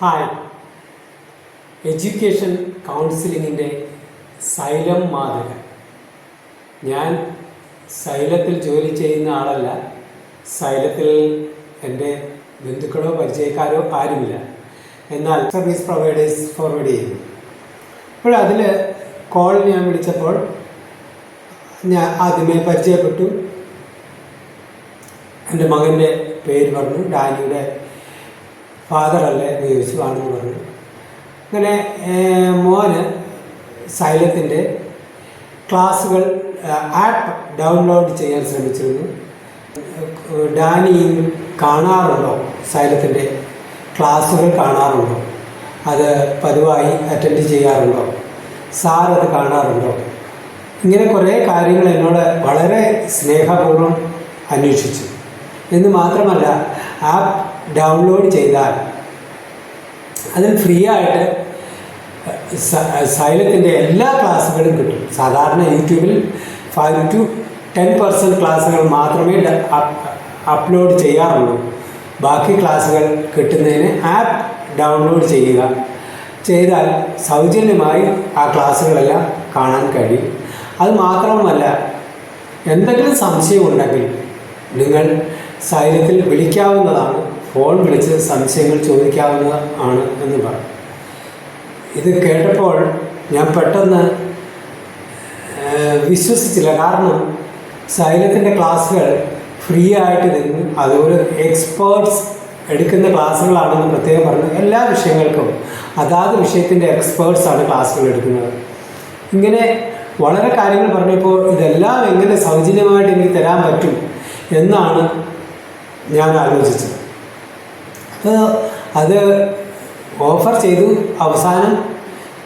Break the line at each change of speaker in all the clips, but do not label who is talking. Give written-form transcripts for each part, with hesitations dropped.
Hi, education കൗൺസിലിങ്ങിൻ്റെ xylem മാതൃക. ഞാൻ സൈലത്തിൽ ജോലി ചെയ്യുന്ന ആളല്ല. സൈലത്തിൽ എൻ്റെ ബന്ധുക്കളോ പരിചയക്കാരോ ആരുമില്ല. എന്നാൽ സർവീസ് പ്രൊവൈഡേഴ്സ് ഫോർവേഡ് ചെയ്യുന്നു. അപ്പോൾ അതിൽ കോൾ ഞാൻ വിളിച്ചപ്പോൾ ഞാൻ ആദ്യമേ പരിചയപ്പെട്ടു. എൻ്റെ മകൻ്റെ പേര് പറഞ്ഞു. ഡാനിയുടെ ഫാദർ അല്ലേ എന്ന് ചോദിച്ചു. ആണെന്ന് പറഞ്ഞു. അങ്ങനെ മോന് സൈലത്തിൻ്റെ ക്ലാസ്സുകൾ ആപ്പ് ഡൗൺലോഡ് ചെയ്യാൻ ശ്രമിച്ചിരുന്നു. ഡാനി കാണാറുണ്ടോ? സൈലത്തിൻ്റെ ക്ലാസ്സുകൾ കാണാറുണ്ടോ? അത് പതിവായി അറ്റൻഡ് ചെയ്യാറുണ്ടോ? സാർ അത് കാണാറുണ്ടോ? ഇങ്ങനെ കുറേ കാര്യങ്ങൾ എന്നോട് വളരെ സ്നേഹപൂർവ്വം അന്വേഷിച്ചു. എന്ന് മാത്രമല്ല, ആപ്പ് ഡൗൺലോഡ് ചെയ്താൽ അതിൽ ഫ്രീ ആയിട്ട് സൈലത്തിൻ്റെ എല്ലാ ക്ലാസ്സുകളും കിട്ടും. സാധാരണ യൂട്യൂബിൽ 5 to 10% ക്ലാസ്സുകൾ മാത്രമേ അപ്ലോഡ് ചെയ്യാറുള്ളൂ. ബാക്കി ക്ലാസ്സുകൾ കിട്ടുന്നതിന് ആപ്പ് ഡൗൺലോഡ് ചെയ്താൽ സൗജന്യമായി ആ ക്ലാസ്സുകളെല്ലാം കാണാൻ കഴിയും. അത് മാത്രവുമല്ല, എന്തെങ്കിലും സംശയമുണ്ടെങ്കിൽ നിങ്ങൾ സൈലത്തിൽ വിളിക്കാവുന്നതാണ്. ഫോൺ വിളിച്ച് സംശയങ്ങൾ ചോദിക്കാവുന്നതാണ് എന്ന് പറഞ്ഞു. ഇത് കേട്ടപ്പോൾ ഞാൻ പെട്ടെന്ന് വിശ്വസിച്ചില്ല. കാരണം സൈലത്തിൻ്റെ ക്ലാസ്സുകൾ ഫ്രീ ആയിട്ട് നിന്ന് അതുപോലെ എക്സ്പേർട്സ് എടുക്കുന്ന ക്ലാസ്സുകളാണെന്ന് പ്രത്യേകം പറഞ്ഞു. എല്ലാ വിഷയങ്ങൾക്കും അതാത് വിഷയത്തിൻ്റെ എക്സ്പേർട്സാണ് ക്ലാസ്സുകൾ എടുക്കുന്നത്. ഇങ്ങനെ വളരെ കാര്യങ്ങൾ പറഞ്ഞപ്പോൾ ഇതെല്ലാം എങ്ങനെ സൗജന്യമായിട്ട് എനിക്ക് തരാൻ പറ്റും എന്നാണ് ഞാൻ ആലോചിച്ചത്. അപ്പോൾ അത് ഓഫർ ചെയ്തു. അവസാനം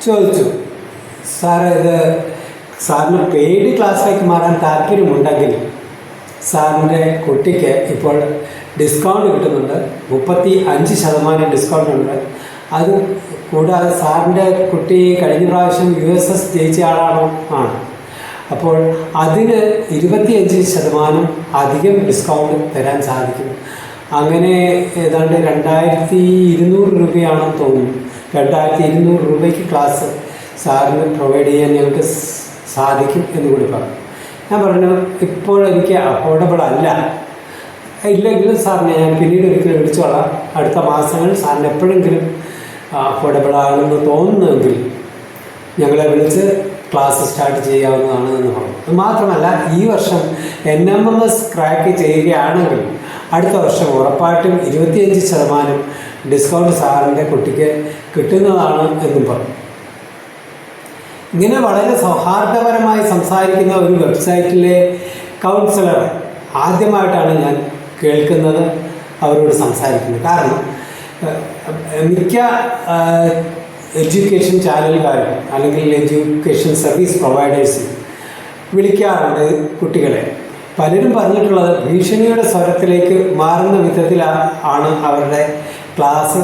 ചോദിച്ചു, സാറിന് പെയ്ഡ് ക്ലാസ്സിലേക്ക് മാറാൻ താല്പര്യമുണ്ടെങ്കിൽ സാറിൻ്റെ കുട്ടിക്ക് ഇപ്പോൾ ഡിസ്കൗണ്ട് കിട്ടുന്നുണ്ട്. 35% ഡിസ്കൗണ്ട് ഉണ്ട്. അത് കൂടാതെ സാറിൻ്റെ കുട്ടി കഴിഞ്ഞ പ്രാവശ്യം USS ജയിച്ച ആളാണ്. അപ്പോൾ അതിന് 25% അധികം ഡിസ്കൗണ്ട് തരാൻ സാധിക്കും. അങ്ങനെ ഏതാണ്ട് 2200 രൂപയാണെന്ന് തോന്നുന്നു. 2200 രൂപയ്ക്ക് ക്ലാസ് സാറിന് പ്രൊവൈഡ് ചെയ്യാൻ ഞങ്ങൾക്ക് സാധിക്കും എന്ന് കൂടി പറഞ്ഞു. ഞാൻ പറഞ്ഞു, ഇപ്പോൾ എനിക്ക് അഫോർഡബിൾ അല്ല. ഇല്ലെങ്കിലും സാറിനെ ഞാൻ പിന്നീട് ഒരിക്കലും വിളിച്ചോളാം. അടുത്ത മാസങ്ങളിൽ സാറിന് എപ്പോഴെങ്കിലും അഫോർഡബിൾ ആണെന്ന് തോന്നുന്നെങ്കിൽ ഞങ്ങളെ വിളിച്ച് ക്ലാസ് സ്റ്റാർട്ട് ചെയ്യാവുന്നതാണ് എന്ന് പറഞ്ഞു. അത് മാത്രമല്ല, ഈ വർഷം NMMS ക്രാക്ക് ചെയ്യുകയാണെങ്കിൽ അടുത്ത വർഷം ഉറപ്പായിട്ടും 25% ഡിസ്കൗണ്ട് സാറിൻ്റെ കുട്ടിക്ക് കിട്ടുന്നതാണ് എന്നും പറഞ്ഞു. ഇങ്ങനെ വളരെ സൗഹാർദ്ദപരമായി സംസാരിക്കുന്ന ഒരു വെബ്സൈറ്റിലെ കൗൺസിലർ ആദ്യമായിട്ടാണ് ഞാൻ കേൾക്കുന്നത്, അവരോട് സംസാരിക്കുന്നത്. കാരണം മിക്ക എഡ്യൂക്കേഷൻ ചാനലുകാരും അല്ലെങ്കിൽ എഡ്യൂക്കേഷൻ സർവീസ് പ്രൊവൈഡേഴ്സും വിളിക്കാറുണ്ട് കുട്ടികളെ. പലരും പറഞ്ഞിട്ടുള്ളത് ഭീഷണിയുടെ സ്വരത്തിലേക്ക് മാറുന്ന വിധത്തിലാണ് അവരുടെ ക്ലാസ്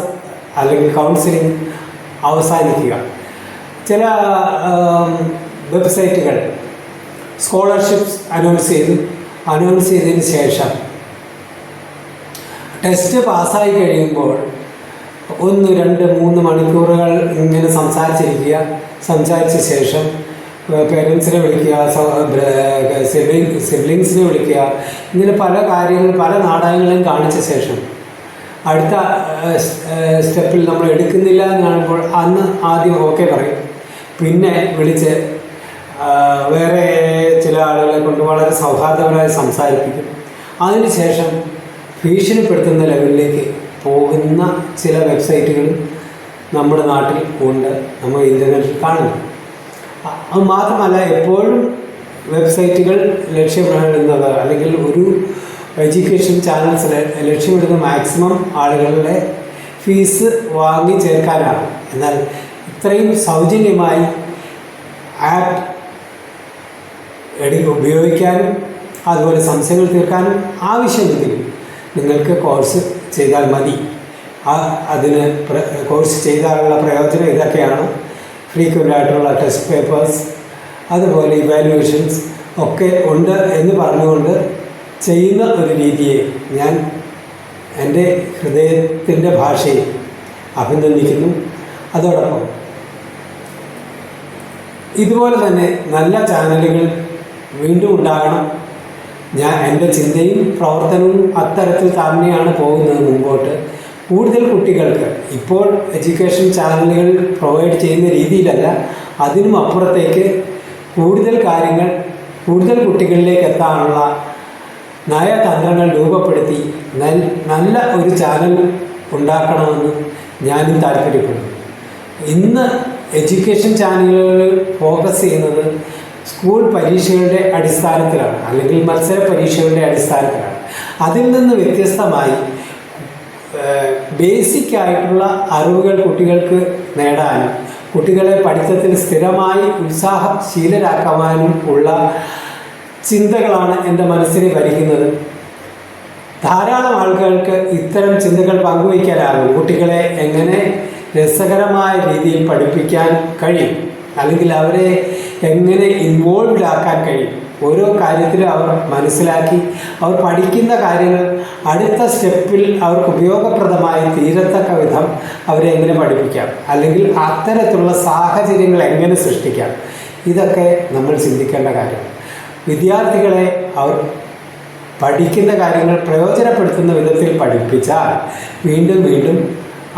അല്ലെങ്കിൽ കൗൺസിലിംഗ് അവസാനിക്കുക. ചില വെബ്സൈറ്റുകൾ സ്കോളർഷിപ്സ് അനൗൺസ് ചെയ്തതിന് ശേഷം ടെസ്റ്റ് പാസ്സായി കഴിയുമ്പോൾ 1, 2, 3 മണിക്കൂറുകൾ ഇങ്ങനെ സംസാരിച്ച ശേഷം പേരൻസിനെ വിളിക്കുക, സിബ്ലിങ്സിനെ വിളിക്കുക, ഇങ്ങനെ പല കാര്യങ്ങൾ പല നാടകങ്ങളും കാണിച്ച ശേഷം അടുത്ത സ്റ്റെപ്പിൽ നമ്മൾ എടുക്കുന്നില്ല എന്ന് കാണുമ്പോൾ അന്ന് ആദ്യം ഓക്കെ പറയും. പിന്നെ വിളിച്ച് വേറെ ചില ആളുകളെ കൊണ്ട് വളരെ സൗഹാർദ്ദപരമായി സംസാരിപ്പിക്കും. അതിനുശേഷം ഭീഷണിപ്പെടുത്തുന്ന ലെവലിലേക്ക് പോകുന്ന ചില വെബ്സൈറ്റുകളും നമ്മുടെ നാട്ടിൽ ഉണ്ട്, നമ്മൾ ഇൻ്റർനെറ്റിൽ കാണുന്നു. അത് മാത്രമല്ല, എപ്പോഴും വെബ്സൈറ്റുകൾ ലക്ഷ്യമിടുന്നത് അല്ലെങ്കിൽ ഒരു എഡ്യൂക്കേഷൻ ചാനൽസ് ലക്ഷ്യമിടുന്ന മാക്സിമം ആളുകളുടെ ഫീസ് വാങ്ങി ചേർക്കാനാണ്. എന്നാൽ ഇത്രയും സൗജന്യമായി ആപ്പ് ഉപയോഗിക്കാനും അതുപോലെ സംശയങ്ങൾ തീർക്കാനും ആവശ്യമെങ്കിൽ നിങ്ങൾക്ക് കോഴ്സ് ചെയ്താൽ മതി. അതിന് കോഴ്സ് ചെയ്താലുള്ള പ്രയോജനം ഇതൊക്കെയാണ്: ഫ്രീക്വൻ്റ് ആയിട്ടുള്ള ടെസ്റ്റ് പേപ്പേഴ്സ്, അതുപോലെ ഇവാലുവേഷൻസ് ഒക്കെ ഉണ്ട് എന്ന് പറഞ്ഞുകൊണ്ട് ചെയ്യുന്ന ഒരു രീതിയെ ഞാൻ എൻ്റെ ഹൃദയത്തിൻ്റെ ഭാഷയിൽ അഭിനന്ദിക്കുന്നു. അതോടൊപ്പം ഇതുപോലെ തന്നെ നല്ല ചാനലുകൾ വീണ്ടും ഉണ്ടാകണം. എൻ്റെ ചിന്തയും പ്രവർത്തനവും അത്തരത്തിൽ തന്നെയാണ് പോകുന്നത് മുമ്പോട്ട്. കൂടുതൽ കുട്ടികൾക്ക് ഇപ്പോൾ എഡ്യൂക്കേഷൻ ചാനലുകൾ പ്രൊവൈഡ് ചെയ്യുന്ന രീതിയിലല്ല, അതിനും അപ്പുറത്തേക്ക് കൂടുതൽ കാര്യങ്ങൾ കൂടുതൽ കുട്ടികളിലേക്ക് എത്താനുള്ള നയതന്ത്രങ്ങൾ രൂപപ്പെടുത്തി നല്ല ഒരു ചാനൽ ഉണ്ടാക്കണമെന്ന് ഞാനും താല്പര്യപ്പെടുന്നു. ഇന്ന് എഡ്യൂക്കേഷൻ ചാനലുകൾ ഫോക്കസ് ചെയ്യുന്നത് സ്കൂൾ പരീക്ഷകളുടെ അടിസ്ഥാനത്തിലാണ്, അല്ലെങ്കിൽ മത്സര പരീക്ഷകളുടെ അടിസ്ഥാനത്തിലാണ്. അതിൽ നിന്ന് വ്യത്യസ്തമായി ബേസിക് ആയിട്ടുള്ള അറിവുകൾ കുട്ടികൾക്ക് നേടാനും കുട്ടികളെ പഠിത്തത്തിൽ സ്ഥിരമായി ഉത്സാഹശീലരാക്കുവാനും ഉള്ള ചിന്തകളാണ് എൻ്റെ മനസ്സിനെ ഭരിക്കുന്നത്. ധാരാളം ആളുകൾക്ക് ഇത്തരം ചിന്തകൾ പങ്കുവയ്ക്കാനാകും. കുട്ടികളെ എങ്ങനെ രസകരമായ രീതിയിൽ പഠിപ്പിക്കാൻ കഴിയും, അല്ലെങ്കിൽ അവരെ എങ്ങനെ ഇൻവോൾവ്ഡ് ആക്കാൻ കഴിയും. ഓരോ കാര്യത്തിലും അവർ മനസ്സിലാക്കി അവർ പഠിക്കുന്ന കാര്യങ്ങൾ അടുത്ത സ്റ്റെപ്പിൽ അവർക്ക് ഉപയോഗപ്രദമായി തീരത്തക്ക വിധം അവരെ എങ്ങനെ പഠിപ്പിക്കാം, അല്ലെങ്കിൽ അത്തരത്തിലുള്ള സാഹചര്യങ്ങൾ എങ്ങനെ സൃഷ്ടിക്കാം, ഇതൊക്കെ നമ്മൾ ചിന്തിക്കേണ്ട കാര്യം. വിദ്യാർത്ഥികളെ അവർ പഠിക്കുന്ന കാര്യങ്ങൾ പ്രയോജനപ്പെടുത്തുന്ന വിധത്തിൽ പഠിപ്പിച്ചാൽ വീണ്ടും വീണ്ടും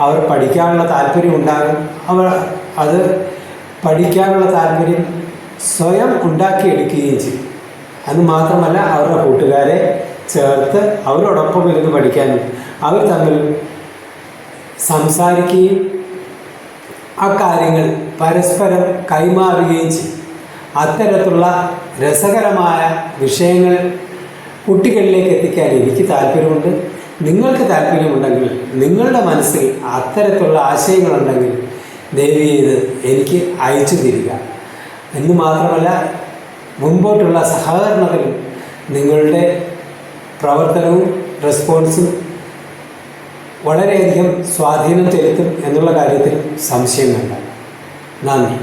അവർ പഠിക്കാനുള്ള താല്പര്യം ഉണ്ടാകും. അവർ അത് പഠിക്കാനുള്ള താല്പര്യം സ്വയം ഉണ്ടാക്കിയെടുക്കുകയും ചെയ്യും. അതുമാത്രമല്ല, അവരുടെ കൂട്ടുകാരെ ചേർത്ത് അവരോടൊപ്പം ഇരുന്ന് പഠിക്കാനും അവർ തമ്മിൽ സംസാരിക്കുകയും ആ കാര്യങ്ങൾ പരസ്പരം കൈമാറുകയും ചെയ്യും. അത്തരത്തിലുള്ള രസകരമായ വിഷയങ്ങൾ കുട്ടികളിലേക്ക് എത്തിക്കാൻ എനിക്ക് താല്പര്യമുണ്ട്. നിങ്ങൾക്ക് താല്പര്യമുണ്ടെങ്കിൽ, നിങ്ങളുടെ മനസ്സിൽ അത്തരത്തിലുള്ള ആശയങ്ങളുണ്ടെങ്കിൽ ദയവ് ചെയ്ത് എനിക്ക് അയച്ചു തരിക. എന്ന് മാത്രമല്ല, മുൻപോട്ടുള്ള സഹകരണത്തിലും നിങ്ങളുടെ പ്രവർത്തനവും റെസ്പോൺസും വളരെയധികം സ്വാധീനം ചെലുത്തും എന്നുള്ള കാര്യത്തിൽ സംശയം വേണ്ട. നന്ദി.